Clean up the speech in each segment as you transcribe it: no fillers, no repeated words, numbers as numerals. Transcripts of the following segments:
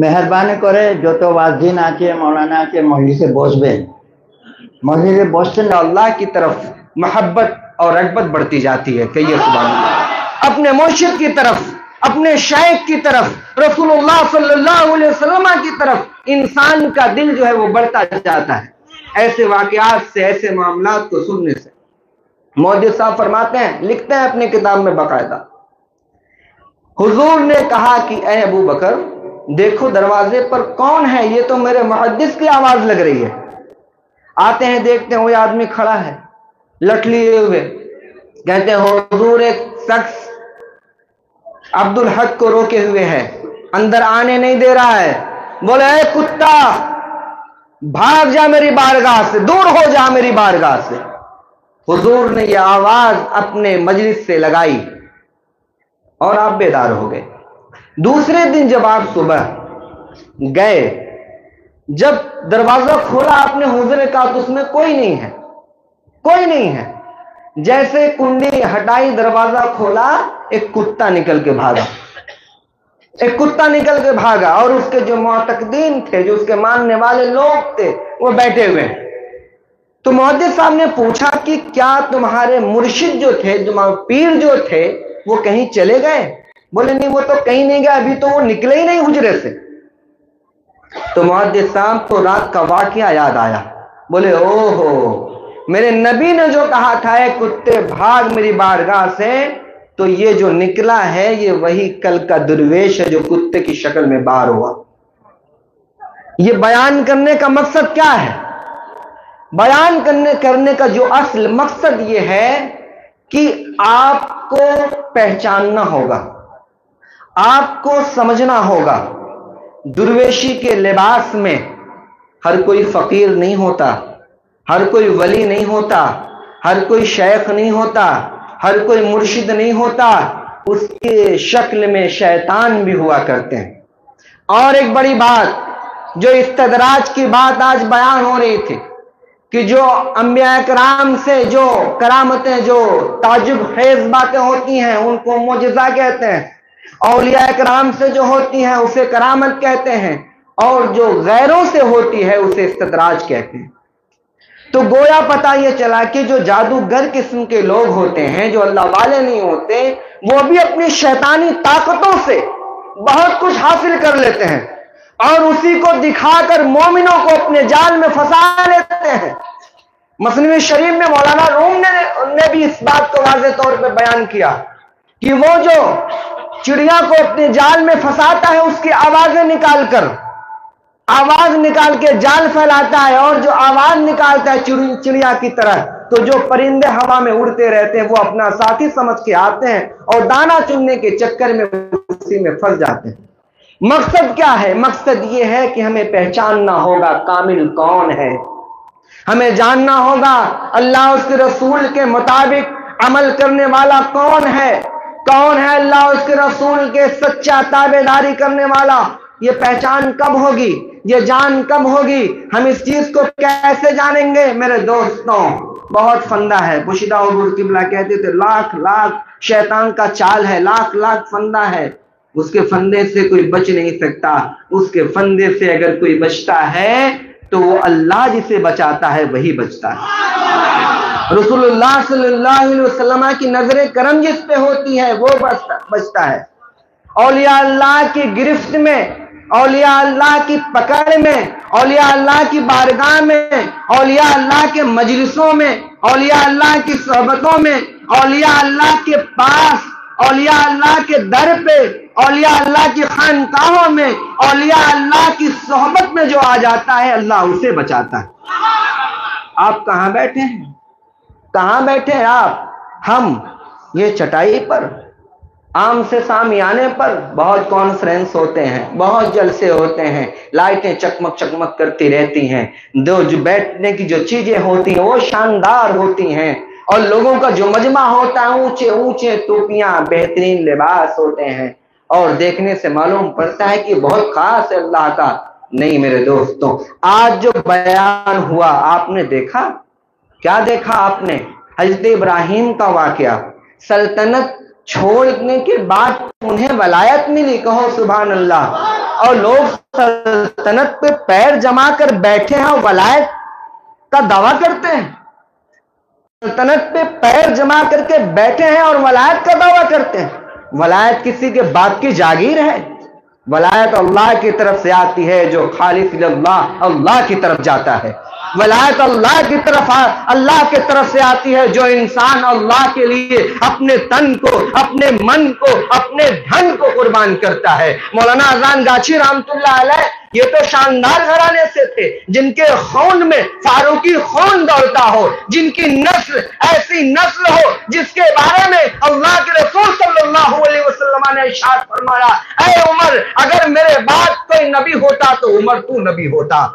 মেহরবানি করে যত ওয়াজিন আছে मौलाना আছে मजलिसे বসবেন। मजलिसे বসতে না अल्लाह की तरफ मोहब्बत और रग़बत बढ़ती जाती है। कहिए सुभान अल्लाह। अपने मुर्शिद की तरफ, अपने शाइख की तरफ, रसूलुल्लाह सल्लल्लाहु अलैहि वसल्लम की तरफ इंसान का दिल जो है वो बढ़ता जाता है ऐसे वाक़यात से, ऐसे मामलात को सुनने से। मौलवी साहब फरमाते हैं, लिखते हैं अपनी किताब में बाकायदा, हुजूर ने कहा कि ए अबू बकर देखो दरवाजे पर कौन है, ये तो मेरे मुहद्दिस की आवाज लग रही है। आते हैं, देखते हैं वो आदमी खड़ा है लट लिए हुए। कहते हैं हुजूर एक शख्स अब्दुल हक को रोके हुए है, अंदर आने नहीं दे रहा है। बोले ए कुत्ता भाग जा मेरी बारगाह से, दूर हो जा मेरी बारगाह से। हुजूर ने यह आवाज अपने मजलिस से लगाई और आप बेदार हो गए। दूसरे दिन जब आप सुबह गए, जब दरवाजा खोला आपने, हुजूर ने कहा तो उसमें कोई नहीं है, कोई नहीं है। जैसे कुंडी हटाई, दरवाजा खोला, एक कुत्ता निकल के भागा, एक कुत्ता निकल के भागा और उसके जो मुअतक़दीन थे, जो उसके मानने वाले लोग थे, वो बैठे हुए। तो मुहद्दिस साहब ने पूछा कि क्या तुम्हारे मुर्शिद जो थे, जो पीर जो थे, वो कहीं चले गए? बोले नहीं, वो तो कहीं नहीं गया, अभी तो वो निकले ही नहीं हुजरे से। तो मुहद्दिस साहब को रात का वाकया याद आया। बोले ओहो, मेरे नबी ने जो कहा था ए कुत्ते भाग मेरी बारगाह से, तो ये जो निकला है ये वही कल का दुर्वेश है जो कुत्ते की शक्ल में बाहर हुआ। ये बयान करने का मकसद क्या है? बयान करने का जो असल मकसद ये है कि आपको पहचानना होगा, आपको समझना होगा। दुर्वेशी के लिबास में हर कोई फकीर नहीं होता, हर कोई वली नहीं होता, हर कोई शेख नहीं होता, हर कोई मुर्शिद नहीं होता। उसके शक्ल में शैतान भी हुआ करते हैं। और एक बड़ी बात, जो इस्तदराज की बात आज बयान हो रही थी कि जो अंबिया कराम से जो करामतें, जो ताजुब खेज बातें होती हैं उनको मोजिज़ा कहते हैं, औलिया कराम से जो होती हैं उसे करामत कहते हैं, और जो गैरों से होती है उसे इस्तदराज कहते हैं। तो गोया पता ये चला कि जो जादूगर किस्म के लोग होते हैं, जो अल्लाह वाले नहीं होते, वो भी अपनी शैतानी ताकतों से बहुत कुछ हासिल कर लेते हैं और उसी को दिखाकर मोमिनों को अपने जाल में फंसा लेते हैं। मसनवी शरीफ में मौलाना रूम ने भी इस बात को वाज़ेह तौर पे बयान किया कि वो जो चिड़िया को अपने जाल में फंसाता है, उसकी आवाजें आवाज निकाल के जाल फैलाता है, और जो आवाज निकालता है चिड़िया की तरह, तो जो परिंदे हवा में उड़ते रहते हैं वो अपना साथी समझ के आते हैं और दाना चुनने के चक्कर में उसी में फंस जाते हैं। मकसद क्या है? मकसद ये है कि हमें पहचानना होगा कामिल कौन है, हमें जानना होगा अल्लाह उसके रसूल के मुताबिक अमल करने वाला कौन है, कौन है अल्लाह उसके रसूल के सच्चा ताबेदारी करने वाला। ये पहचान कब होगी, ये जान कब होगी, हम इस चीज को कैसे जानेंगे? मेरे दोस्तों, बहुत फंदा है। मुर्शिदा हुजूर किबला कहते थे लाख लाख शैतान का चाल है, लाख लाख फंदा है, उसके फंदे से कोई बच नहीं सकता। उसके फंदे से अगर कोई बचता है तो वो अल्लाह जिसे बचाता है वही बचता है। रसूलुल्लाह सल्लल्लाहु अलैहि वसल्लम की नजर करम जिस पे होती है वो बचता है। औलिया अल्लाह की गिरफ्त में, औलिया अल्लाह की पकड़ में, औलिया अल्लाह की बारगाह में, औलिया अल्लाह के मजलिसों में, औलिया अल्लाह की सोहबतों में, औलिया अल्लाह के पास, औलिया अल्लाह के दर पे, औलिया अल्लाह की खानकाहों में, औलिया अल्लाह की सोहबत में जो आ जाता है अल्लाह उसे बचाता है। आप कहां बैठे हैं? कहां बैठे हैं आप? हम ये चटाई पर, आम से सामियाने पर बहुत कॉन्फ्रेंस होते हैं, बहुत जलसे होते हैं, लाइटें चकमक चकमक करती रहती हैं, जो बैठने की जो चीजें होती हैं वो शानदार होती हैं, और लोगों का जो मजमा होता है ऊंचे ऊंचे टोपियां, बेहतरीन लिबास होते हैं, और देखने से मालूम पड़ता है कि बहुत खास है अल्लाह का। नहीं मेरे दोस्तों, आज जो बयान हुआ आपने देखा, क्या देखा आपने? हजरत इब्राहिम का वाकया, सल्तनत छोड़ने के बाद उन्हें वलायत मिली, कहो सुभान अल्लाह, اور لوگ سلطنت پہ پیر جما کر بیٹھے ہیں اور ولایت کا دعویٰ کرتے ہیں. سلطنت پہ پیر جما کر کے بیٹھے ہیں اور ولایت کا دعویٰ کرتے ہیں. ولایت کسی کے باپ کی جاگیر ہے؟ ولایت اللہ کی طرف سے آتی ہے جو خالص اللہ اللہ کی طرف جاتا ہے. ولایت اللہ کی طرف اللہ کی طرف سے آتی ہے جو انسان اللہ کے لیے اپنے تن کو، اپنے من کو، اپنے دھن کو قربان کرتا ہے. مولانا اذان گاچھی رحمت اللہ علیہ یہ تو شاندار گھرانے سے تھے جن کے خون میں فاروقی خون دوڑتا ہو، جن کی نسل ایسی نسل ہو جس کے بارے میں اللہ کے رسول صلی اللہ علیہ وسلم نے ارشاد فرمایا، اے عمر اگر میرے بعد کوئی نبی ہوتا تو عمر تو نبی ہوتا.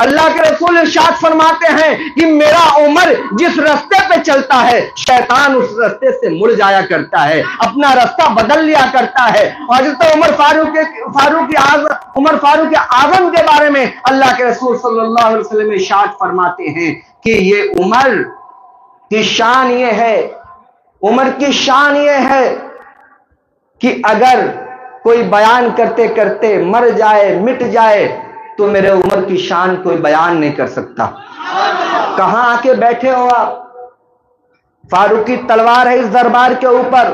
اللہ کے رسول ارشاد فرماتے ہیں کہ میرا عمر جس رستے پہ چلتا ہے شیطان اس رستے سے مڑ جایا کرتا ہے، اپنا رستہ بدل لیا کرتا ہے. اور حضرت عمر فاروق اعظم کے بارے میں اللہ کے رسول صلی اللہ علیہ وسلم ارشاد فرماتے ہیں کہ یہ عمر کی شان یہ ہے، عمر کی شان یہ ہے کہ اگر کوئی بیان کرتے کرتے مر جائے، مٹ جائے تو میرے عمر کی شان کوئی بیان نہیں کر سکتا. کہاں آ کے بیٹھے ہو آپ؟ فاروقی تلوار ہے اس دربار کے اوپر.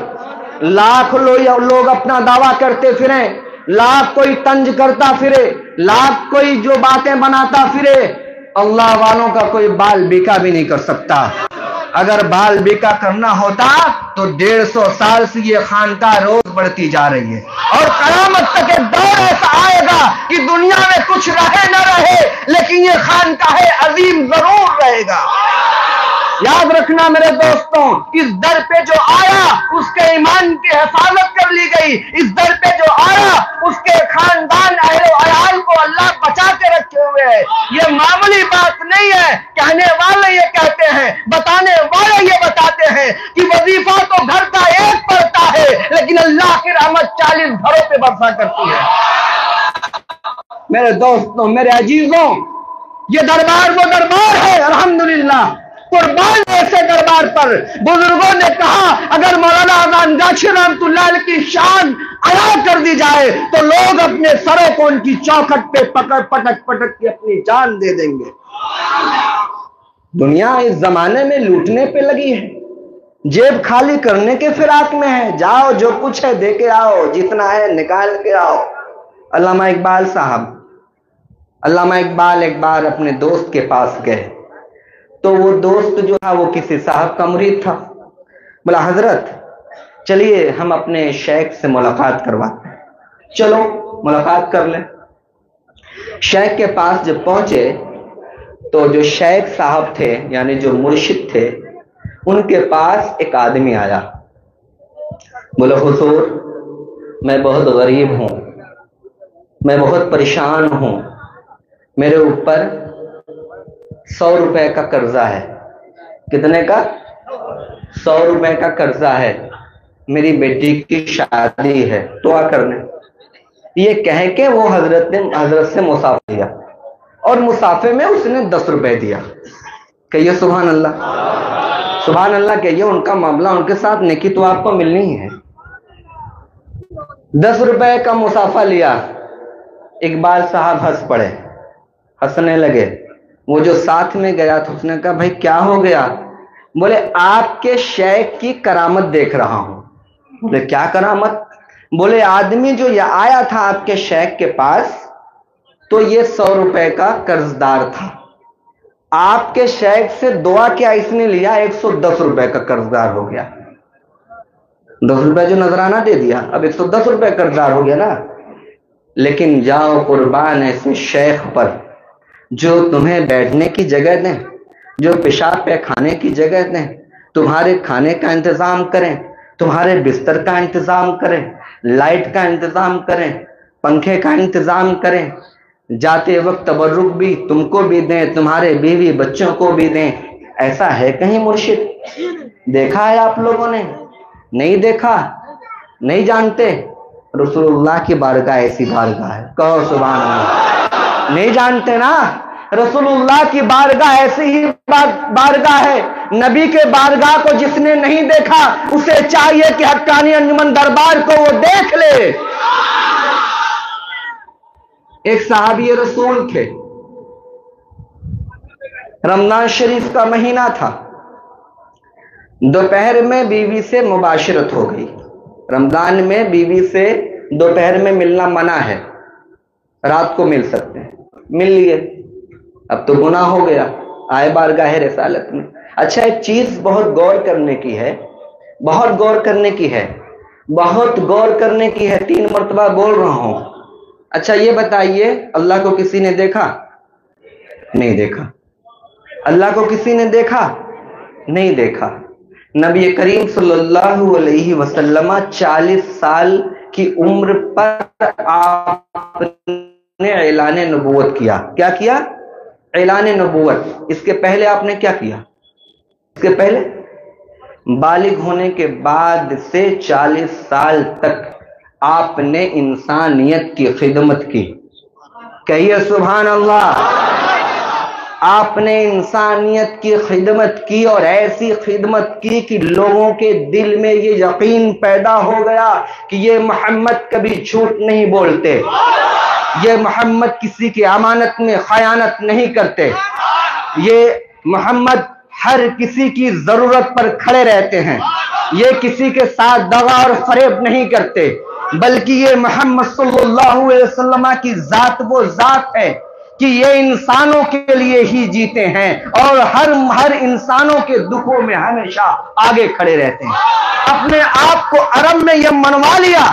لاکھ لوگ اپنا دعویٰ کرتے پھریں، لاکھ کوئی طنز کرتا پھرے، لاکھ کوئی جو باتیں بناتا پھرے، اللہ والوں کا کوئی بال بیکا بھی نہیں کر سکتا. اگر بال بیکا کرنا ہوتا تو 150 سال سے یہ خانقاہ روز بڑھتی جا رہی ہے، اور قیامت تک ایک دور ایسا آئے گا کہ دنیا میں کچھ رہے نہ رہے لیکن یہ خانقاہ عظیم ضرور رہے گا. یاد رکھنا میرے دوستوں، اس در پہ جو آیا اس کے ایمان کی حفاظت کر لی گئی، اس در پہ جو آیا اس کے خاندان اہل و عیال کو اللہ بچا کے رکھے ہوئے ہے. یہ معمولی بات نہیں ہے. کہنے والے یہ کہتے ہیں، بتانے والے یہ بتاتے ہیں کہ وظیفہ تو گھر کا ایک پڑتا ہے لیکن اللہ کی رحمت 40 گھروں پہ برسا کرتی ہے. میرے دوستوں، میرے عزیزوں، یہ دربار وہ دربار ہے الحمدللہ. قربان ایسے دربار پر بزرگوں نے کہا اگر مولانا اذان گاچھی رحمت اللہ علیہ کی شان ادا کر دی جائے تو لوگ اپنے سروں کو ان کی چوکھٹ پہ پٹک کے اپنی جان دے دیں گے. دنیا اس زمانے میں لوٹنے پہ لگی ہے، جیب خالی کرنے کے فراق میں ہے. جاؤ جو کچھ ہے دے کے آؤ، جتنا ہے نکال کے آؤ. علامہ اقبال صاحب، علامہ اقبال ایک بار اپنے دوست کے پاس گئے تو وہ دوست جو تھا وہ کسی صاحب کا مرید تھا. بولا حضرت چلیے ہم اپنے شیخ سے ملاقات کرواتے ہیں. چلو ملاقات کر لیں. شیخ کے پاس جب پہنچے تو جو شیخ صاحب تھے یعنی جو مرشد تھے ان کے پاس ایک آدمی آیا. بولا حضور میں بہت غریب ہوں، میں بہت پریشان ہوں، میرے اوپر 100 روپے کا قرضہ ہے. کتنے کا؟ 100 روپے کا قرضہ ہے. میری بیٹی کی شادی ہے، دعا کرنے. یہ کہہ کے وہ حضرت سے مصافحہ لیا اور مصافحے میں اس نے 10 روپے دیا. کہیے سبحان اللہ، سبحان اللہ کہیے. ان کا معاملہ، ان کے ساتھ نیکی تو آپ کو ملنی ہی ہے. 10 روپے کا مصافحہ لیا. اقبال صاحب ہنس پڑے، ہنسنے لگے. وہ جو ساتھ میں گیا تھا اس نے کہا بھائی کیا ہو گیا؟ بولے آپ کے شیخ کی کرامت دیکھ رہا ہوں. بولے کیا کرامت؟ بولے آدمی جو یہ آیا تھا آپ کے شیخ کے پاس تو یہ 100 روپے کا قرض دار تھا. آپ کے شیخ سے دعا کیا اس نے لیا 110 روپے کا قرض دار ہو گیا. 10 روپے جو نذرانہ دے دیا اب 110 روپے قرض دار ہو گیا نا. لیکن جاؤ قربان ایسے شیخ پر جو تمہیں بیٹھنے کی جگہ دیں، جو پیشاب پہ کھانے کی جگہ دیں، تمہارے کھانے کا انتظام کریں، تمہارے بستر کا انتظام کریں، لائٹ کا انتظام کریں، پنکھے کا انتظام کریں، جاتے وقت تبرک بھی تم کو بھی دیں، تمہارے بیوی بچوں کو بھی دیں. ایسا ہے کہیں مرشد؟ دیکھا ہے آپ لوگوں نے؟ نہیں دیکھا، نہیں جانتے. رسول اللہ کی بارگاہ ایسی بارگاہ ہے. کہو سبحان اللہ. نہیں جانتے نا؟ رسول اللہ کی بارگاہ ایسی ہی بارگاہ ہے. نبی کے بارگاہ کو جس نے نہیں دیکھا اسے چاہیے کہ حقانی انجمن دربار کو وہ دیکھ لے. एक सहाबी रसूल थे, रमजान शरीफ का महीना था, दोपहर में बीवी से मुबाशरत हो गई। रमजान में बीवी से दोपहर में मिलना मना है, रात को मिल सकते हैं, मिल लिए। अब तो गुनाह हो गया, आए बारगाह रिसालत में। अच्छा, एक चीज बहुत गौर करने की है, बहुत गौर करने की है, बहुत गौर करने की है, 3 मरतबा बोल रहा हूं। अच्छा ये बताइए, अल्लाह को किसी ने देखा? नहीं देखा। अल्लाह को किसी ने देखा? नहीं देखा। नबी करीम सल्लल्लाहु अलैहि वसल्लम 40 साल की उम्र पर आपने ऐलान नबूवत किया। क्या किया? ऐलान नबूवत। इसके पहले आपने क्या किया? इसके पहले बालिग होने के बाद से 40 साल तक आपने इंसानियत की खिदमत की। कहिए सुभान अल्लाह। आपने इंसानियत की खिदमत की और ऐसी खिदमत की कि लोगों के दिल में ये यकीन पैदा हो गया कि ये मोहम्मद कभी झूठ नहीं बोलते, ये मोहम्मद किसी की अमानत में खयानत नहीं करते, ये मोहम्मद हर किसी की जरूरत पर खड़े रहते हैं, ये किसी के साथ दगा और फरेब नहीं करते, बल्कि ये मोहम्मद सल्लल्लाहु अलैहि वसल्लम की जात वो जात है कि ये इंसानों के लिए ही जीते हैं और हर इंसानों के दुखों में हमेशा आगे खड़े रहते हैं। अपने आप को अरब में ये मनवा लिया,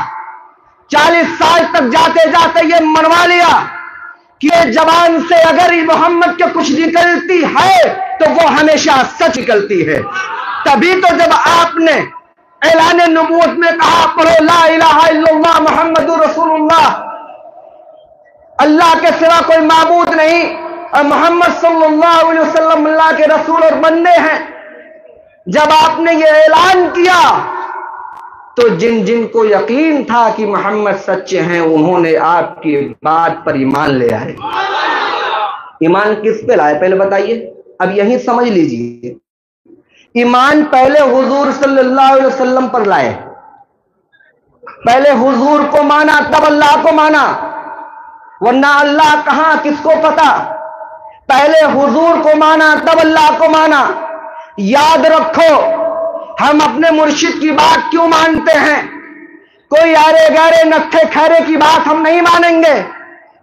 40 साल तक जाते जाते ये मनवा लिया कि ये जबान से अगर मोहम्मद के कुछ निकलती है तो वो हमेशा सच निकलती है। तभी तो जब आपने ऐलान नबूवत में कहा, पढ़ो ला इलाहा इल्लल्लाह मुहम्मदुर रसूलुल्लाह, अल्लाह के सिवा कोई माबूद नहीं और मोहम्मद सल्लल्लाहु अलैहि वसल्लम अल्लाह के रसूल और बंदे हैं, जब आपने ये ऐलान किया तो जिन जिन को यकीन था कि मोहम्मद सच्चे हैं उन्होंने आपकी बात पर ईमान ले आए। ईमान किस पे लाए पहले बताइए? अब यही समझ लीजिए, ईमान पहले हुजूर सल्लल्लाहु अलैहि वसल्लम पर लाए, पहले हुजूर को माना तब अल्लाह को माना, वरना अल्लाह कहां किसको पता। पहले हुजूर को माना तब अल्लाह को माना। याद रखो, हम अपने मुर्शिद की बात क्यों मानते हैं? कोई आरे गारे नत्थे खैरे की बात हम नहीं मानेंगे,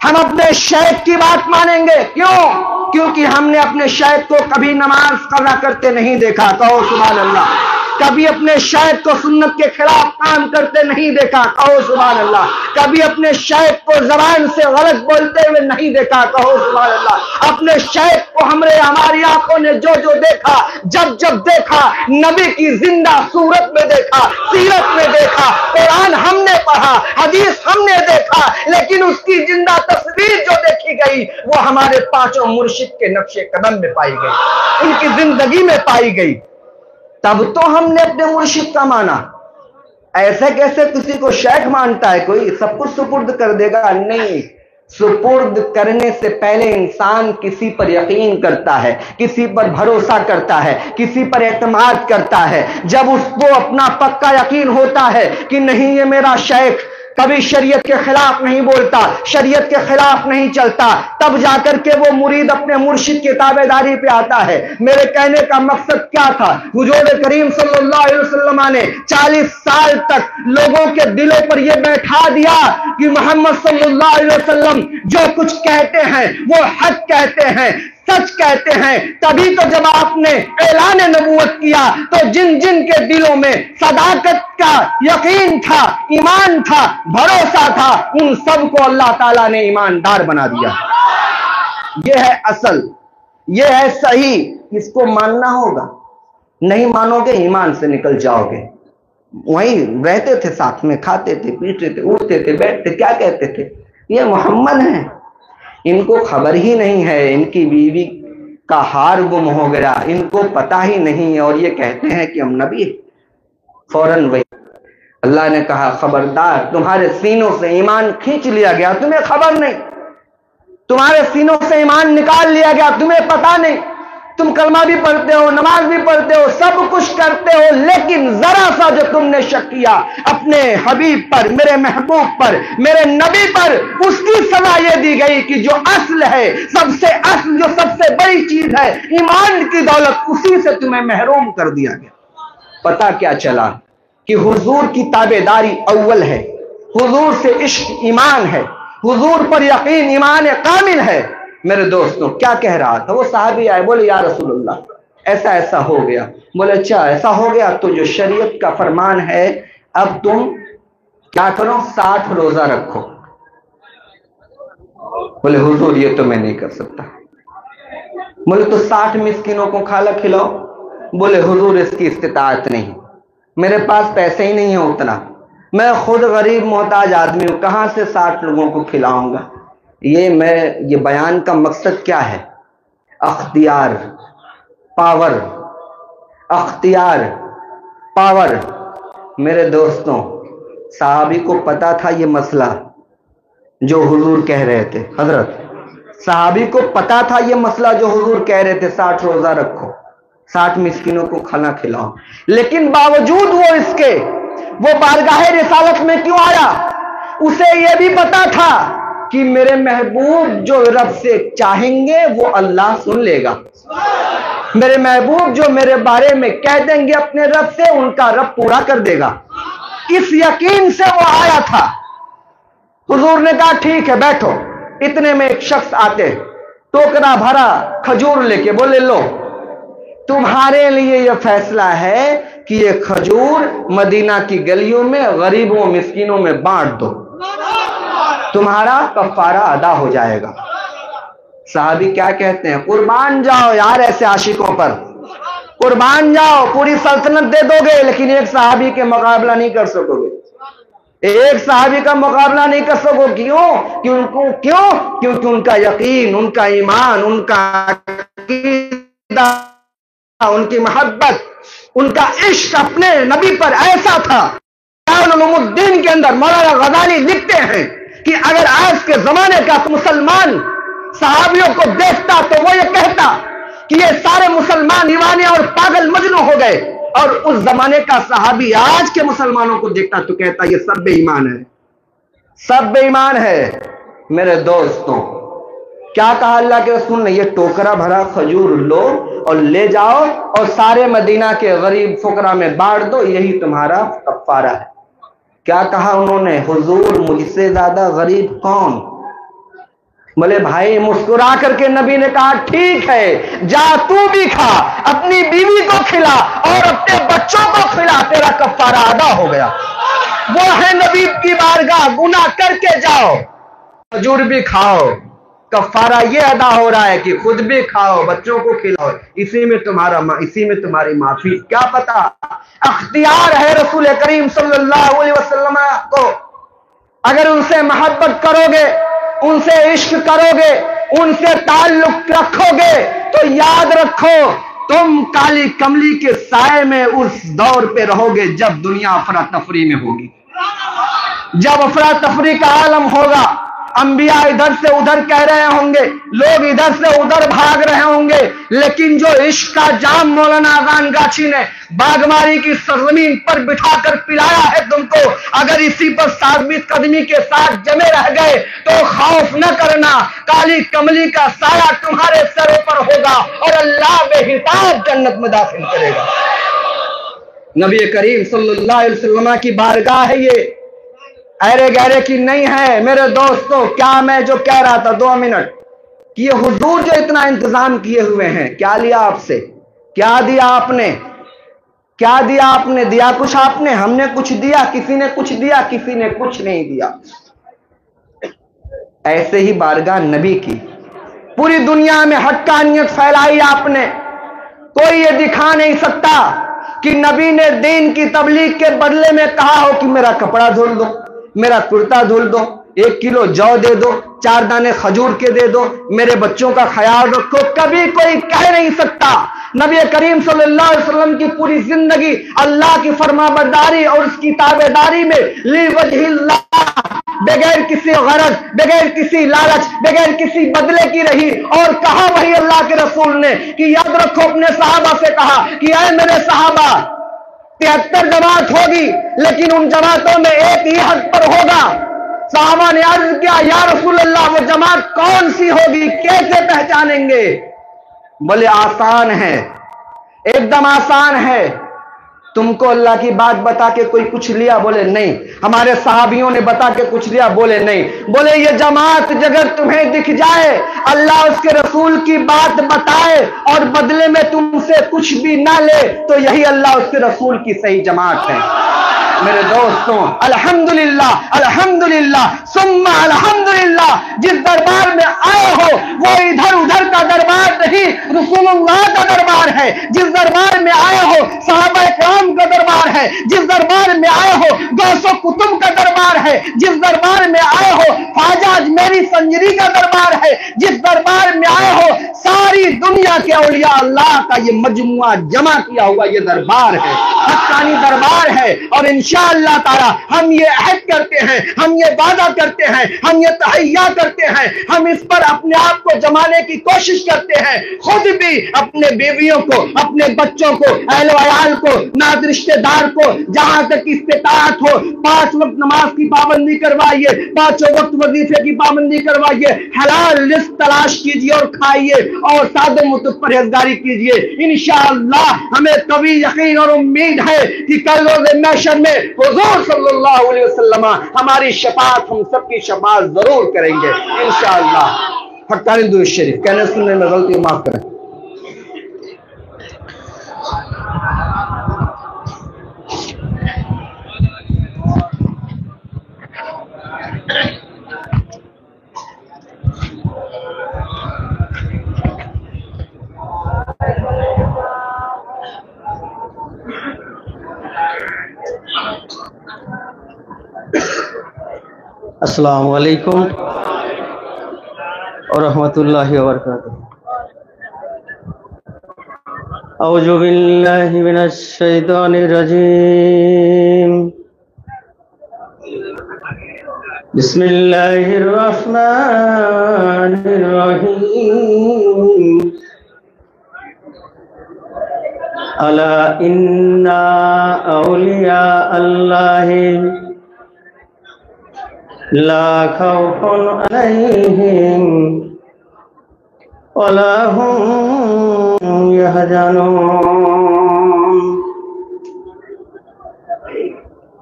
हम अपने शेख की बात मानेंगे। क्यों? क्योंकि हमने अपने शेख को कभी नमाज कज़ा करते नहीं देखा। कहो सुभान अल्लाह। कभी अपने शेख को सुन्नत के खिलाफ काम करते नहीं देखा। कहो सुभान अल्लाह। कभी अपने शेख को जबान से गलत बोलते हुए नहीं देखा। कहो सुभान अल्लाह। अपने शेख को हमारी आंखों ने जो जो देखा, जब जब देखा, नबी की जिंदा सूरत में देखा, सीरत में देखा, कुरान हमने पढ़ा, हदीस हमने देखा, लेकिन उसकी जिंदा तस्वीर जो देखी गई वो हमारे पांचों मुर्शिद के नक्शे कदम में पाई गई, उनकी जिंदगी में पाई गई। तब तो हमने अपने मुर्शिद का माना। ऐसे कैसे किसी को शेख मानता है कोई, सब कुछ सुपुर्द कर देगा? नहीं, सुपुर्द करने से पहले इंसान किसी पर यकीन करता है, किसी पर भरोसा करता है, किसी पर एतमाद करता है। जब उसको अपना पक्का यकीन होता है कि नहीं ये मेरा शेख कभी शरीयत के खिलाफ नहीं बोलता, शरीयत के खिलाफ नहीं चलता, तब जाकर के वो मुरीद अपने मुर्शिद की ताबेदारी पे आता है। मेरे कहने का मकसद क्या था? हुजूर करीम सल्लल्लाहु अलैहि वसल्लम ने 40 साल तक लोगों के दिलों पर यह बैठा दिया कि मोहम्मद सल्लल्लाहु अलैहि वसल्लम जो कुछ कहते हैं वो हक कहते हैं, सच कहते हैं। तभी तो जब आपने ऐलान नबूवत किया तो जिन जिन के दिलों में सदाकत का यकीन था, ईमान था, भरोसा था, उन सबको अल्लाह ताला ने ईमानदार बना दिया। यह है असल, यह है सही, इसको मानना होगा। नहीं मानोगे ईमान से निकल जाओगे। वहीं रहते थे, साथ में खाते थे, पीते थे, उठते थे, बैठते, क्या कहते थे? ये मोहम्मद हैं। इनको खबर ही नहीं है इनकी बीवी का हार गुम हो गया, इनको पता ही नहीं है, और ये कहते हैं कि हम नबी। फौरन वही अल्लाह ने कहा, खबरदार, तुम्हारे सीनों से ईमान खींच लिया गया, तुम्हें खबर नहीं, तुम्हारे सीनों से ईमान निकाल लिया गया, तुम्हें पता नहीं। तुम कलमा भी पढ़ते हो, नमाज भी पढ़ते हो, सब कुछ करते हो, लेकिन जरा सा जो तुमने शक किया अपने हबीब पर, मेरे महबूब पर, मेरे नबी पर, उसकी सजा ये दी गई कि जो असल है, सबसे असल, जो सबसे बड़ी चीज है, ईमान की दौलत, उसी से तुम्हें महरूम कर दिया गया। पता क्या चला कि हुजूर की ताबेदारी अव्वल है, हुजूर से इश्क ईमान है, हुजूर पर यकीन ईमान कामिल है। मेरे दोस्तों, क्या कह रहा था वो साहबी आए, बोले या रसूलुल्लाह ऐसा ऐसा हो गया। बोले अच्छा ऐसा हो गया तो जो शरीयत का फरमान है अब तुम क्या करो, 60 रोजा रखो। बोले हुजूर ये तो मैं नहीं कर सकता। बोले तो 60 मिस्किनों को खाला खिलाओ। बोले हुजूर इसकी इस्तिताअत नहीं, मेरे पास पैसे ही नहीं है उतना, मैं खुद गरीब मोहताज आदमी हूं, कहां से 60 लोगों को खिलाऊंगा। ये बयान का मकसद क्या है? अख्तियार, पावर, अख्तियार, पावर। मेरे दोस्तों, साहबी को पता था ये मसला जो हुजूर कह रहे थे। हजरत साहबी को पता था ये मसला जो हुजूर कह रहे थे, 60 रोजा रखो, 60 मिस्किनों को खाना खिलाओ, लेकिन बावजूद वो इसके वो बारगाहे रिसालत में क्यों आया? उसे ये भी पता था कि मेरे महबूब जो रब से चाहेंगे वो अल्लाह सुन लेगा, मेरे महबूब जो मेरे बारे में कह देंगे अपने रब से, उनका रब पूरा कर देगा। इस यकीन से वो आया था। हुजूर ने कहा ठीक है बैठो। इतने में एक शख्स आते, टोकरा भरा खजूर लेके, बोले लो तुम्हारे लिए यह फैसला है कि ये खजूर मदीना की गलियों में गरीबों मिस्किनों में बांट दो, तुम्हारा कफारा अदा हो जाएगा। साहबी क्या कहते हैं? कुर्बान जाओ यार ऐसे आशिकों पर, कुर्बान जाओ, पूरी सल्तनत दे दोगे लेकिन एक साहबी के मुकाबला नहीं कर सकोगे, एक साहबी का मुकाबला नहीं कर सकोगे। क्योंकि उनका यकीन, उनका ईमान, उनका अकीदा, उनकी मोहब्बत, उनका इश्क अपने नबी पर ऐसा था। उलूमुद्दीन के अंदर मौलाना गजाली लिखते हैं कि अगर आज के जमाने का मुसलमान सहाबियों को देखता तो वो ये कहता कि ये सारे मुसलमान दीवाने और पागल मजनू हो गए, और उस जमाने का सहाबी आज के मुसलमानों को देखता तो कहता ये सब बेईमान है, सब बेईमान है। मेरे दोस्तों, क्या कहा अल्लाह के रसूल ने? ये टोकरा भरा खजूर लो और ले जाओ और सारे मदीना के गरीब फुकरा में बांट दो, यही तुम्हारा कफारा है। क्या कहा उन्होंने? हुजूर मुझसे ज्यादा गरीब कौन? बोले भाई, मुस्कुरा करके नबी ने कहा ठीक है, जा तू भी खा, अपनी बीवी को खिला और अपने बच्चों को खिला, तेरा कफारा अदा हो गया। वो है नबी की बारगाह, गुनाह करके जाओ, खजूर भी खाओ, कफारा ये अदा हो रहा है कि खुद भी खाओ, बच्चों को खिलाओ, इसी में तुम्हारी माफी। क्या पता अख्तियार है रसूल करीम सल्लल्लाहु अलैहि वसल्लम को। अगर उनसे मोहब्बत करोगे, उनसे इश्क करोगे, उनसे ताल्लुक रखोगे तो याद रखो तुम काली कमली के साए में उस दौर पे रहोगे जब दुनिया अफरा तफरी में होगी, जब अफरा तफरी का आलम होगा। अंबिया इधर से उधर कह रहे होंगे, लोग इधर से उधर भाग रहे होंगे, लेकिन जो इश्क का जाम मौलाना अज़ान गाछी ने बागमारी की सरजमीन पर बिठाकर पिलाया है तुमको, अगर इसी पर साबित कदमी के साथ जमे रह गए तो खौफ न करना, काली कमली का साया तुम्हारे सरों पर होगा और अल्लाह बेहिसाब जन्नत में दाखिल करेगा। नबी करीम सल्लल्लाहु अलैहि वसल्लम की बारगाह है ये, अरे गहरे की नहीं है। मेरे दोस्तों, क्या मैं जो कह रहा था 2 मिनट कि ये हुजूर जो इतना इंतजाम किए हुए हैं, क्या लिया आपसे? क्या दिया आपने? क्या दिया आपने? दिया कुछ आपने? हमने कुछ दिया? किसी ने कुछ दिया? किसी ने कुछ नहीं दिया। ऐसे ही बारगाह नबी की पूरी दुनिया में हक्कानियत फैलाई आपने। कोई ये दिखा नहीं सकता कि नबी ने दीन की तबलीग के बदले में कहा हो कि मेरा कपड़ा धुल दो, मेरा कुर्ता धुल दो, 1 किलो जौ दे दो, 4 दाने खजूर के दे दो, मेरे बच्चों का ख्याल रखो। कभी कोई कह नहीं सकता। नबी करीम सल्लल्लाहु अलैहि वसल्लम की पूरी जिंदगी अल्लाह की फरमाबरदारी और उसकी ताबेदारी में ली वजहिल्लाह बगैर किसी गरज, बगैर किसी लालच, बगैर किसी बदले की रही। और कहा वही अल्लाह के रसूल ने कि याद रखो, अपने सहाबा से कहा कि ऐ मेरे सहाबा, 73 जमात होगी, लेकिन उन जमातों में एक ही हक पर होगा। सहाबा ने अर्ज किया, या रसूल अल्लाह, वो जमात कौन सी होगी, कैसे पहचानेंगे? बोले आसान है, एकदम आसान है। तुमको अल्लाह की बात बता के कोई कुछ लिया? बोले नहीं। हमारे सहाबियों ने बता के कुछ लिया? बोले नहीं। बोले ये जमात अगर तुम्हें दिख जाए, अल्लाह उसके रसूल की बात बताए और बदले में तुमसे कुछ भी ना ले, तो यही अल्लाह उसके रसूल की सही जमात है। मेरे दोस्तों, अल्हम्दुलिल्लाह, अल्हम्दुलिल्लाह, सुम्मा अल्हम्दुलिल्लाह, जिस दरबार में आए हो वो इधर उधर का दरबार नहीं, रसूलुल्लाह का दरबार है। जिस दरबार में आए हो सहाबा इकराम का दरबार है। जिस दरबार में आए हो गौसो कुतुब का दरबार है। जिस दरबार में आए हो ख्वाजा अजमेरी संजरी का दरबार है। जिस दरबार में आए हो सारी दुनिया के औलिया अल्लाह का ये मजमुआ जमा किया हुआ ये दरबार है, हक्कानी दरबार है। और इंशाअल्लाह ताला हम ये अहद करते हैं, हम ये वादा करते हैं, हम ये तहैया करते हैं, हम इस पर अपने आप को जमाने की कोशिश करते हैं, खुद भी अपने बीवियों को, अपने बच्चों को, अहल वयाल को, नात रिश्तेदार को जहां तक इस्तिताअत हो 5 वक्त नमाज की पाबंदी करवाइए, 5 वक्त वजीफे की पाबंदी करवाइए, हलाल रिज़्क तलाश कीजिए और खाइए और सादे मुतक परहेजगारी कीजिए। इंशाअल्लाह हमें कभी यकीन और उम्मीद है कि कल रोज़े महशर में हुजूर सल्लल्लाहु अलैहि वसल्लम हमारी शफाअत, हम सबकी शफाअत जरूर करेंगे इंशाअल्लाह। हक्कानी दुरूद शरीफ कहने सुनने में गलती माफ करें। अस्सलामु अलैकुम और रहमतुल्लाहि व बरकातुहू। औज़ु बिल्लाहि मिनश शैतानिर रजीम। बिस्मिल्लाहिर रहमानिर रहीम। अला इन्ना औलिया अल्लाहि ला खौफुन अलैहिम वला हुम यहज़नून।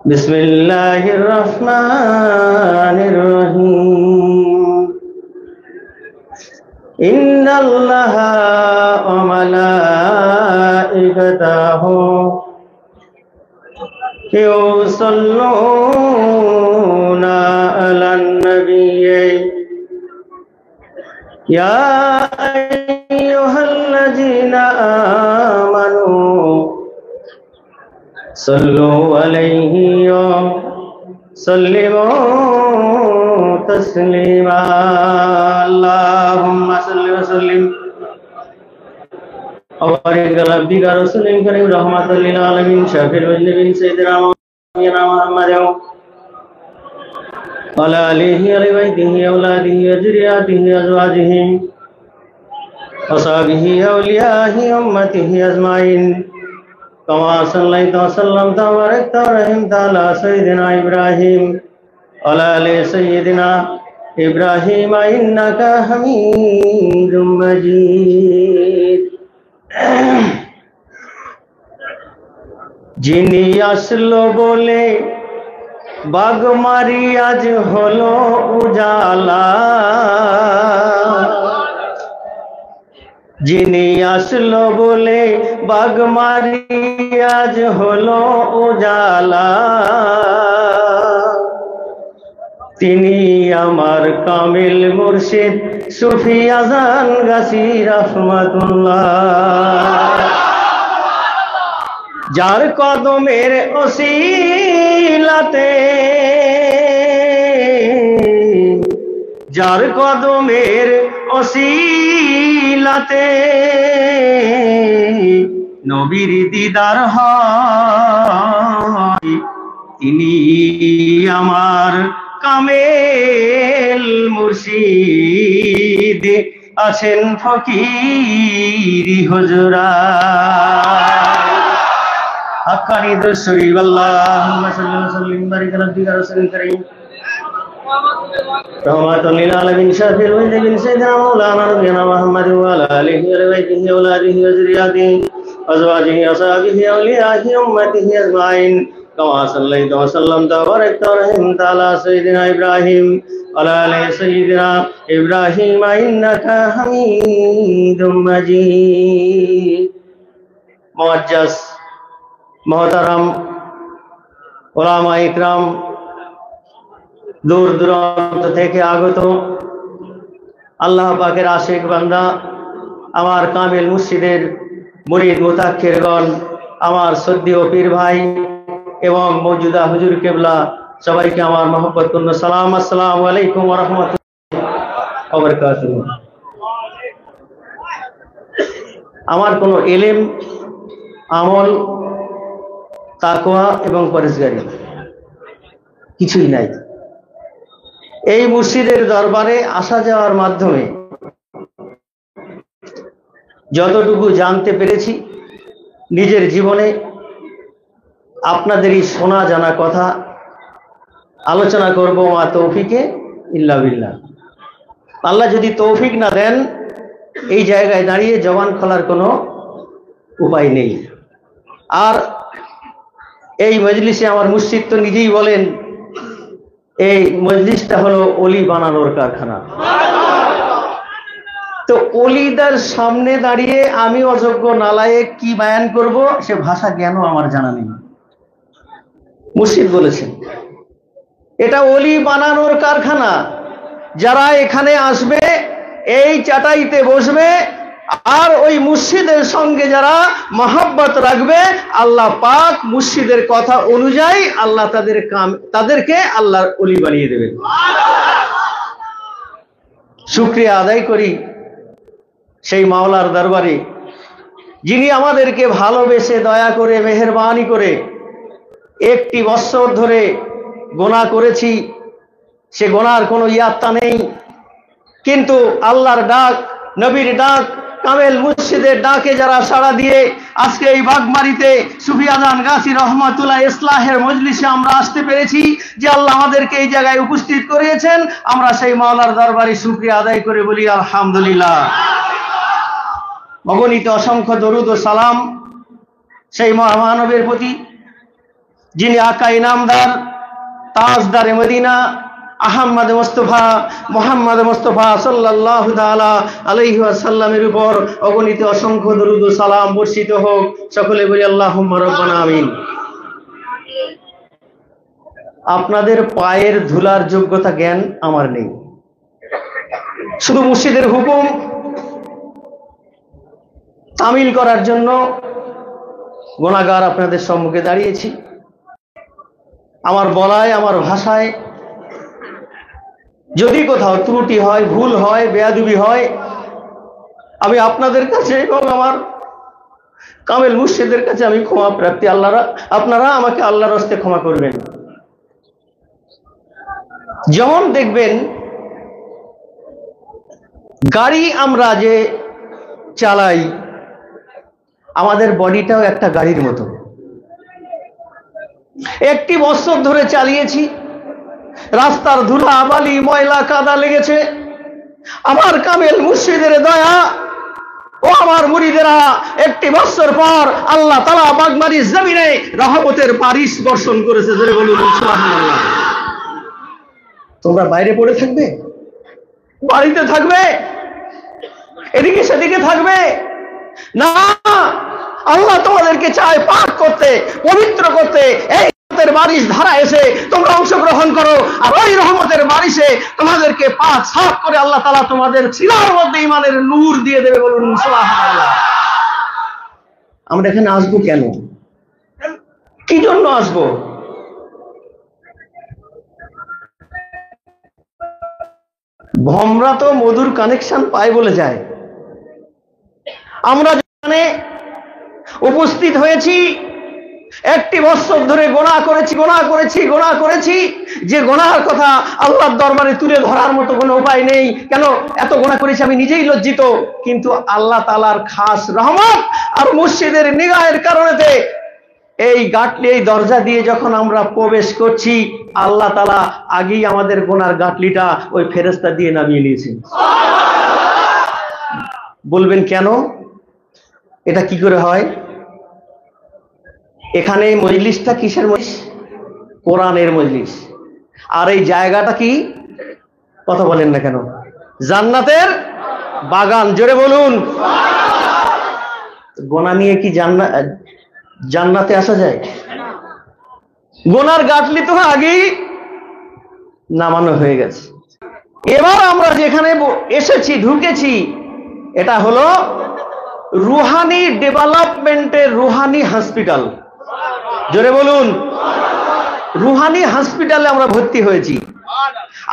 बिस्मिल्लाहिर रहमानिर रहीम। इन्नल्लाहा व मलाइकतहु युसल्लूना अलन नबिय्य या अय्युहल्लज़ीना आमनू सल्लु अलैहि व सल्लिमू तस्लीमा। अल्लाहुम्मा सल्लि व सल्लिम और अब्दिका रसूलिल करीम रहमतुल लिल आलमीन शफीउल मुज़निबीन सय्यिदना मुहम्मद व अला आलिहि व बैतिहि औलादिहि व ज़ुर्रिय्यतिहि अज़वाजिहि व सहाबिहि औलियाहि उम्मतिहि अजमाइन। कमा सल्लैता व सल्लमता व बारकता व रहमता अला सय्यिदिना इब्राहीम व अला आलि सय्यिदिना इब्राहीम इन्नका हमीदुम मजीद। যিনি আসলো বলে বাগমারি আজ হলো উজালা, যিনি আসলো বলে বাগমারি আজ হলো উজালা, তিনি আমার কামিল মুর্শিদ সুফি আজান গাছি রহমাতুল্লাহ। যার কদমের ওসিলাতে, যার কদমের ওসিলাতে নবীর দিদার হয়, তিনি আমার কামেল মুর্শিদ আছেন ফকিরি হুজুরা হাক্কানি দরশরী আল্লাহুম্মা সাল্লি ওয়া সাল্লিম বারিক আলা আবদিকা রাসূলিল কারীম রহমাতুল লিল আলামিন শাফিউল মুজনিবিন সাইয়্যিদিনা মাওলানা নবিয়িনা মুহাম্মাদ ওয়া আলা আলিহি ওয়া সাহবিহি ওয়া আওলাদিহি ওয়া যুররিয়াতিহি ওয়া আযওয়াজিহি ওয়া সাহবিহি ওয়া আউলিয়াইহি ওয়া উম্মতিহি আজমাইন কামা সাল্লাইতা ওয়া সাল্লামতা ওয়া বারাকতা ওয়া রাহিমতা আলা সাইয়্যিদিনা ইব্রাহিম ওয়া আলা আলি সাইয়্যিদিনা ইব্রাহিম ইন্নাকা হামিদুম মাজিদ মুআজ্জাজ मोहतरम उलामा इकराम दूर दूराন্ত থেকে আগত আল্লাহ পাকের আশিক বান্দা আমার কামিল মুর্শিদের মুরিদ মুতাক্কিরগণ আমার শ্রদ্ধেয় পীর ভাই এবং মওজুদা হুজুর কিবলা সবাইকে আমার মহব্বতপূর্ণ সালাম আসসালামু আলাইকুম ওয়া রাহমাতুল্লাহি ওয়া বারাকাতুহু আমার কোনো ইলম আমল তাকওয়া এবং পরহেজগারি কিছুই নাই এই মুর্শিদের দরবারে আসা যাওয়ার মাধ্যমে যতটুকু জানতে পেরেছি নিজের জীবনে আপনাদেরই শোনা জানা কথা আলোচনা করব মা তৌফিকে ইল্লা বিল্লাহ আল্লাহ যদি তৌফিক না দেন এই জায়গায় দাঁড়িয়ে জবান খোলার কোনো উপায় নেই আর এই মজলিসে আমার মুর্শিদ তো নিজেই বলেন এই মজলিসটা হলো ওলি বানানোর কারখানা তো ওলিদের সামনে দাঁড়িয়ে আমি অযোগ্য নালায়েক কি বয়ান করব সে ভাষা জ্ঞানও আমার জানা নেই মুর্শিদ বলেছেন এটা ওলি বানানোর কারখানা যারা এখানে আসবে এই চাটাইতে বসবে আর ওই মুর্শিদের সঙ্গে যারা মহব্বত রাখবে আল্লাহ পাক মুর্শিদের কথা অনুযায়ী আল্লাহ তাদেরকে আল্লাহর ওলি বানিয়ে দেবেন শুকরিয়া আদায় করি সেই মাওলার দরবারে যিনি আমাদেরকে ভালোবেসে দয়া করে মেহেরবানি করে একটি বছর ধরে গোনা করেছি সে গোনার কোনো ইয়াত্তা নেই কিন্তু আল্লাহর ডাক নবীর ডাক কামেল মুর্শিদের ডাকে যারা সাড়া দিয়ে আজকে এই বাগমারিতে সুফিয়াজান গাছি রহমাতুল্লাহ ইসলাহের মজলিসে আমরা আসতে পেরেছি যে আল্লাহ আমাদেরকে এই জায়গায় উপস্থিত করিয়েছেন আমরা সেই মাওলার দরবারে শুকরিয়া আদায় করে বলি আলহামদুলিল্লাহ অগণিত অসংখ্য দরুদ ও সালাম সেই মহামানবের প্রতি যিনি আকা ইনামদার তাজদারে মদিনা আহমদ মুস্তফা মুহাম্মদ মুস্তফা সাল্লাল্লাহু তাআলা আলাইহি ওয়াসাল্লামের উপর অগণিত অসংখ্য দরুদ ও সালাম বর্ষিত হোক সকলে বলি আল্লাহুম্মা রাব্বানা আমিন আপনাদের পায়ের ধুলার যোগ্যতা জ্ঞান আমার নেই শুধু মুর্শিদের হুকুম তামিল করার জন্য গুনাহগার আপনাদের সম্মুখে দাঁড়িয়েছি আমার বলায় আমার ভাষায় যদি কোথাও ত্রুটি হয় ভুল হয় বেয়াদবি হয় আমি আপনাদের কাছে এবং আমার কামেল মুর্শিদের কাছে আমি ক্ষমা প্রার্থী আপনারা আমাকে আল্লাহর হস্তে ক্ষমা করবেন যেমন দেখবেন গাড়ি আমরা যে চালাই আমাদের বডিটাও একটা গাড়ির মতো একটি বছর ধরে চালিয়েছি রাস্তার ধুলা বালি ময়লা কাদা লেগেছে আমার কামেল মুর্শিদের দয়া ও আমার মুরিদেরা একটি বছর পর আল্লাহ তাআলা বাগমারি জমিনে রহমতের বারিশ বর্ষণ করেছে জোরে বলুন সুবহানাল্লাহ তোমরা বাইরে পড়ে থাকবে বাড়িতে থাকবে এদিকে সেদিকে থাকবে না আল্লাহ তোমাদেরকে চায় পাক করতে পবিত্র করতে এই বারিশ ধারা এসে তোমরা অংশগ্রহণ করো আর ওই রহমতের বারিশে তোমাদেরকে পাক সাফ করে আল্লাহ তাআলা তোমাদের সিনার মধ্যে ঈমানের নূর দিয়ে দেবে বলুন সুবহানাল্লাহ আমরা এখানে আসবো কেন কি জন্য আসবো ভমরা তো মধুর কানেকশন পায় বলে যায় আমরা যেখানে উপস্থিত হয়েছি একটি বছর ধরে গুনাহ করেছি, যে গুনাহের কথা আল্লাহর দরবারে তুলে ধরার মতো কোনো উপায় নেই। কেন এত গুনাহ করেছি আমি নিজেই লজ্জিত, কিন্তু আল্লাহ তাআলার খাস রহমত আর মুর্শিদের নিগাহের কারণেতে এই গাটলি, এই দরজা দিয়ে যখন আমরা প্রবেশ করছি, আল্লাহ তাআলা আগেই আমাদের গুনার গাটলিটা ওই ফেরেশতা দিয়ে নামিয়ে নিয়েছেন। বলবেন কেন? এটা কি করে হয়? এখানে মজলিসটা কিসের মজলিস? কোরআনের মজলিস। আর এই জায়গাটা কি? কথা বলেন না কেন? জান্নাতের বাগান। জোরে বলুন। গোনা নিয়ে কি জান্নাতে আসা যায়? গোনার গাটলি তো আগেই নামানো হয়ে গেছে। এবার আমরা যেখানে এসেছি, ঢুকেছি, এটা হলো রুহানি ডেভেলপমেন্টের রুহানি হসপিটাল। জোরে বলুন। রুহানি হসপিটালে আমরা ভর্তি হয়েছি।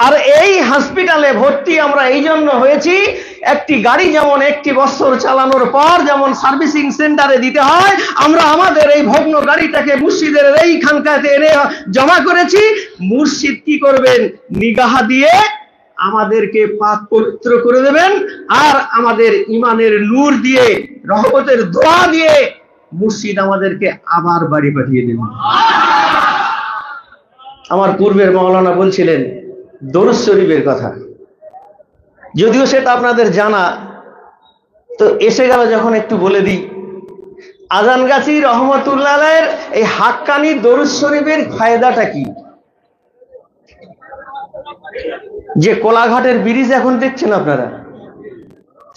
আর এই হসপিটালে ভর্তি আমরা এই জন্য হয়েছি, একটি গাড়ি যেমন একটি বছর চালানোর পর যেমন সার্ভিসিং সেন্টারে দিতে হয়, আমরা আমাদের এই ভগ্ন গাড়িটাকে মুর্শিদের এই খানকাতে এনে জমা করেছি। মুর্শিদ কি করবেন? নিগাহ দিয়ে আমাদেরকে পাক পবিত্র করে দেবেন, আর আমাদের ইমানের নূর দিয়ে, রহমতের দোয়া দিয়ে মুর্শিদ আমাদেরকে আবার বাড়ি পাঠিয়ে দেবেন। আমার পূর্বের মাওলানা বলছিলেন দরুদ শরীফের কথা, যদিও সেটা আপনাদের জানা, তো এসে গেল যখন একটু বলে দিই। আজানগাছি রহমতুল্লাহ আলাইহির এই হাক্কানি দরুদ শরীফের ফায়দাটা কি? যে কোলাঘাটের ব্রিজ এখন দেখছেন আপনারা,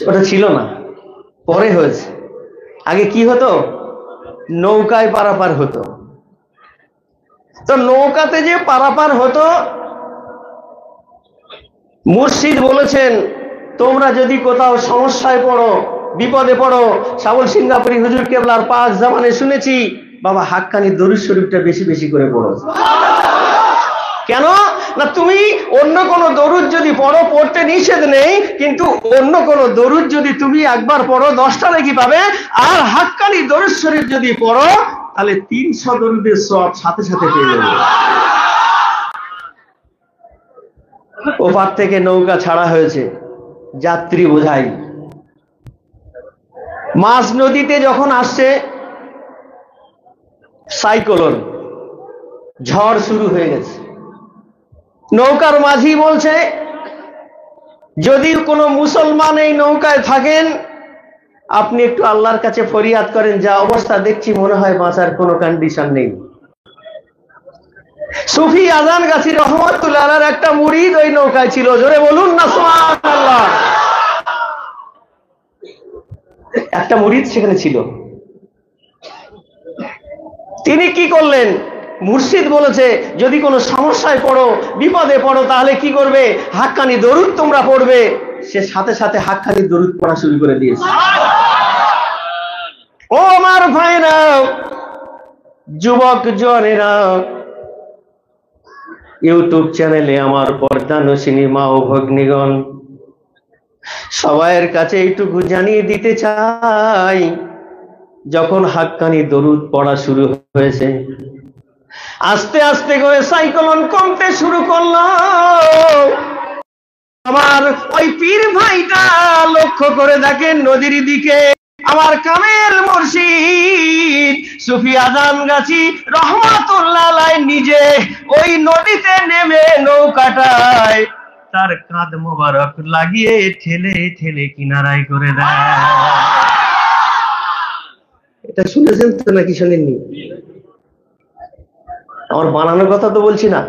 ওটা ছিল না, পরে হয়েছে। আগে কি হতো? নৌকায় পারাপার হতো। তো নৌকাতে যে পারাপার হতো, মুর্শিদ বলেছেন তোমরা যদি কোথাও সমস্যায় পড়ো, বিপদে পড়ো, সাবল সিঙ্গাপুরি হুজুর কেবলার পাক জামানে শুনেছি, বাবা হাক্কানি দরুদ শরীফটা বেশি বেশি করে পড়ো। কেন না, তুমি অন্য কোন দরুদ যদি পড়ো, পড়তে নিষেধ নেই, কিন্তু অন্য কোন দরুদ যদি তুমি একবার পড়ো 10টা নাকি পাবে, আর হাক্কানি দরুদ শরীফ যদি পড়ো তাহলে 300 দরুদের সওয়াব সাথে সাথে পেয়ে যাবে। ওপার থেকে নৌকা ছাড়া হয়েছে, যাত্রী বোঝাই। মাঝ নদীতে যখন আসছে সাইক্লোন, ঝড় শুরু হয়ে গেছে। নৌকার মাঝি বলছে যদি কোনো মুসলমান এই নৌকায় থাকেন, আপনি একটু আল্লাহর কাছে ফরিয়াদ করেন, যা অবস্থা দেখছি মনে হয় বাঁচার কোনো কন্ডিশন নেই। সুফি আজানগাছি রহমতুল্লাহ আলাইহির একটা মুরিদ ওই নৌকায় ছিল। জোরে বলুন না সুবহানাল্লাহ। একটা মুরিদ সেখানে ছিল। তিনি কি করলেন? মুর্শিদ বলেছে যদি কোনো সমস্যায় পড়ো, বিপদে পড়ো, তাহলে কি করবে? হাক্কানি দরুদ তোমরা পড়বে। সে সাথে সাথে হাক্কানি দরুদ পড়া শুরু করে দিয়েছে। ও আমার ভাইরা, যুবক জনেরা, ইউটিউব চ্যানেলে আমার পর্দানশিনী মা ও ভগ্নীগণ, সবাইয়ের কাছে এইটুকু জানিয়ে দিতে চাই, যখন হাক্কানি দরুদ পড়া শুরু হয়েছে, আস্তে আস্তে করে সাইক্লোন কমতে শুরু করলো। আমার ওই পীর ভাইটা লক্ষ্য করে দেখেন নদীর দিকে, আমার কামেল মুর্শিদ সুফি আজানগাছি রহমাতুল্লাহ আলাইহি নিজে ওই নদীতে নেমে নৌকাটায় তার কাঁধ মোবারক লাগিয়ে ঠেলে ঠেলে কিনারায় করে দেয়। এটা শুনেছেন তো নাকি শোনেননি? আমার বানানোর কথা তো বলছি না।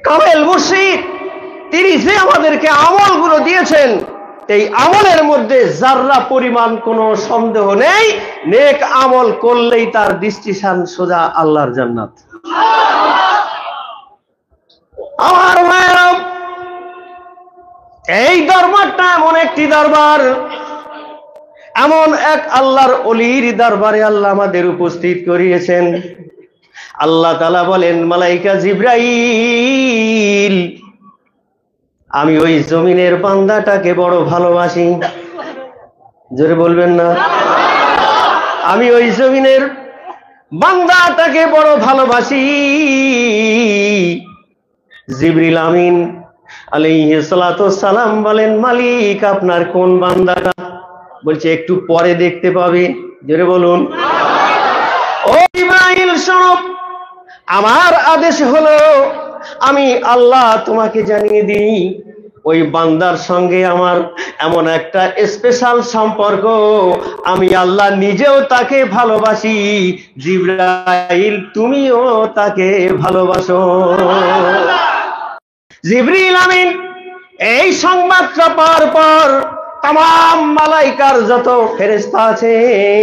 কামেল মুর্শিদ তিনি যে আমাদেরকে আমলগুলো দিয়েছেন, এই আমলের মধ্যে যাররা পরিমাণ কোনো সন্দেহ নেই, নেক আমল করলেই তার দৃষ্টিসান সোজা আল্লাহর জান্নাত। আমার ভাইরা, এই দরবারটা এমন একটি দরবার, এমন এক আল্লাহর ওলির দরবারে আল্লাহ আমাদের উপস্থিত করিয়েছেন। আল্লাহ তাআলা বলেন, মালাইকা জিবরাইল, আমি ওই জমিনের বান্দাটাকে বড় ভালোবাসি। জোরে বলবেন না? আমি ওই জমিনের বান্দাটাকে বড় ভালোবাসি। জিবরিল আমিন আলাইহিস সালাতু সালাম বলেন, মালিক আপনার কোন বান্দাটা? বলছে একটু পরে দেখতে পাবে। জোরে বলুন। ও ইব্রাহিম শোনো, আমার আদেশ হলো আমি আল্লাহ তোমাকে জানিয়ে দিই, ওই বান্দার সঙ্গে আমার এমন একটা স্পেশাল সম্পর্ক, আমি আল্লাহ নিজেও তাকে ভালোবাসি, জিবরাইল তুমিও তাকে ভালোবাসো। জিবরিল আমিন এই সংবাদটা পাওয়ার পর তামাম মালাইকার যত ফেরেশতা আছে